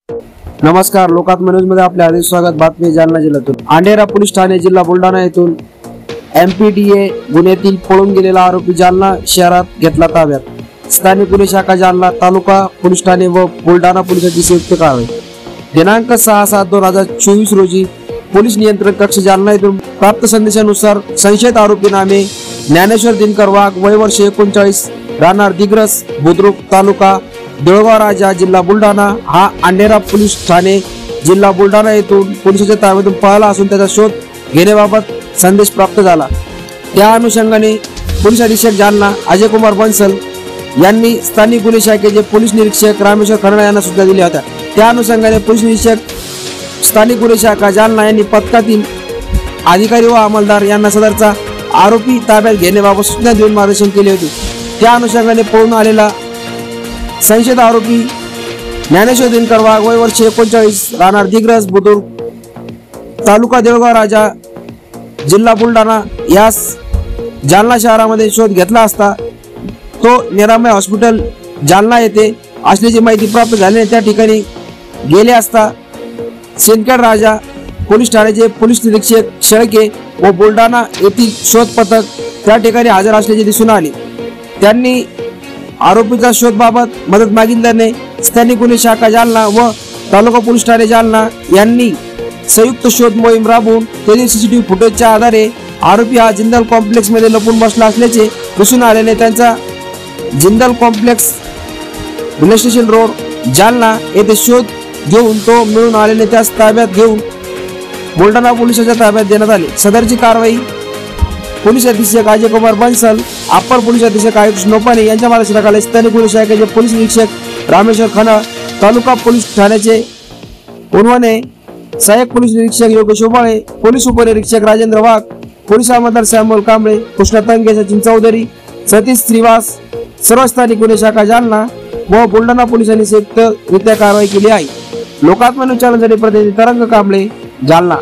नमस्कार, लोकात्मा न्यूज मध्ये आपले हार्दिक स्वागत। बातमी जालना जिल्ह्यातून। अंधेरा पोलीस ठाणे जिल्हा बुलढाणा येथून MPDA गुन्ह्यातील पळून गेलेला आरोपी जालना शहरात घेतला ताब्यात। स्थानिक गुन्हे शाखा जालना तालुका पोलीस ठाणे व बुलढाणा पोलिसांची संयुक्त कारवाई। दिनांक 6/7/2024 रोजी पोलीस नियंत्रण कक्ष जालना येथून प्राप्त संदेशानुसार संशयित आरोपी नामे ज्ञानेश्वर दिनकर वाघ, वय वर्ष 39, राहणार दिग्रस, बुद्रुक, तालुका देऊळगाव राजा, जिल्हा बुलढाणा हा अंधेरा पोलीस ठाणे जिल्हा बुलढाणा येथून पोलिसांच्या ताब्यातून पळाला असून त्याचा शोध घेण्याबाबत संदेश प्राप्त झाला। त्या अनुषंगाने पोलीस अधीक्षक जालना अजय कुमार बन्सल यांनी स्थानिक गुन्हे शाखेचे पोलीस निरीक्षक रामेश्वर खराडे यांना सूचना दिल्या होत्या। त्या अनुषंगाने पोलीस निरीक्षक स्थानिक गुन्हे शाखा जालना यांनी पथकातील अधिकारी व अंमलदार यांना सदरचा आरोपी ताब्यात घेण्याबाबत सूचना देऊन मार्गदर्शन केले होते। त्या अनुषंगाने पळून आलेला संशयित आरोपी ज्ञानेश्वर दिनकर वाघ, वय वर्ष 39, राहणार दिग्रस, बुद्रुक, तालुका देऊळगाव राजा, जिल्हा बुलढाणा यास जालना शहरामध्ये शोध घेतला असता तो निरामय हॉस्पिटल जालना येथे असल्याची माहिती प्राप्त झाल्याने त्या ठिकाणी गेले असता सेनकर राजा पोलीस ठाण्याचे पोलीस निरीक्षक शेळके व बुलढाणा येथील शोध पथक त्या ठिकाणी हजर असल्याचे दिसून आले। त्यांनी आरोपीचा शोधाबाबत मदत मागितल्याने स्थानिक गुन्हे शाखा जालना व तालुका पोलीस ठाणे जालना यांनी संयुक्त शोध मोहीम राबवून तेथील CCTV फुटेजच्या आधारे आरोपी हा जिंदाल कॉम्प्लेक्स मध्ये लपून बसला असल्याचे दिसून आल्याने त्यांचा Jindal complex police station road Jalna येथे शोध घेऊन तो मिळून आल्याने त्यास ताब्यात घेऊन बुलढाणा पोलिसांच्या ताब्यात देण्यात आले। सदरची कारवाई पोलीस अधीक्षक अजय कुमार बन्सल, अप्पर पोलीस अधीक्षक आयुष नोपाने यांच्या मार्गदर्शनाखाली स्थानिक गुन्हे शाखेचे पोलीस निरीक्षक रामेश्वर खराडे, तालुका पोलीस ठाण्याचे उन्हाणे सहाय्यक पोलीस निरीक्षक योगेश ओबाळे, पोलीस उपनिरीक्षक राजेंद्र वाघ, पोलीस अंमलदार सॅम्युअल कांबळे, कृष्णा तंगे, सचिन चौधरी, सतीश श्रीवास, सर्व स्थानिक गुन्हे शाखा जालना व बुलढाणा पोलिसांनी संयुक्तरित्या कारवाई केली आहे। लोकात्मा न्यूज चॅनलसाठी प्रतिनिधी तरंग कांबळे, जालना।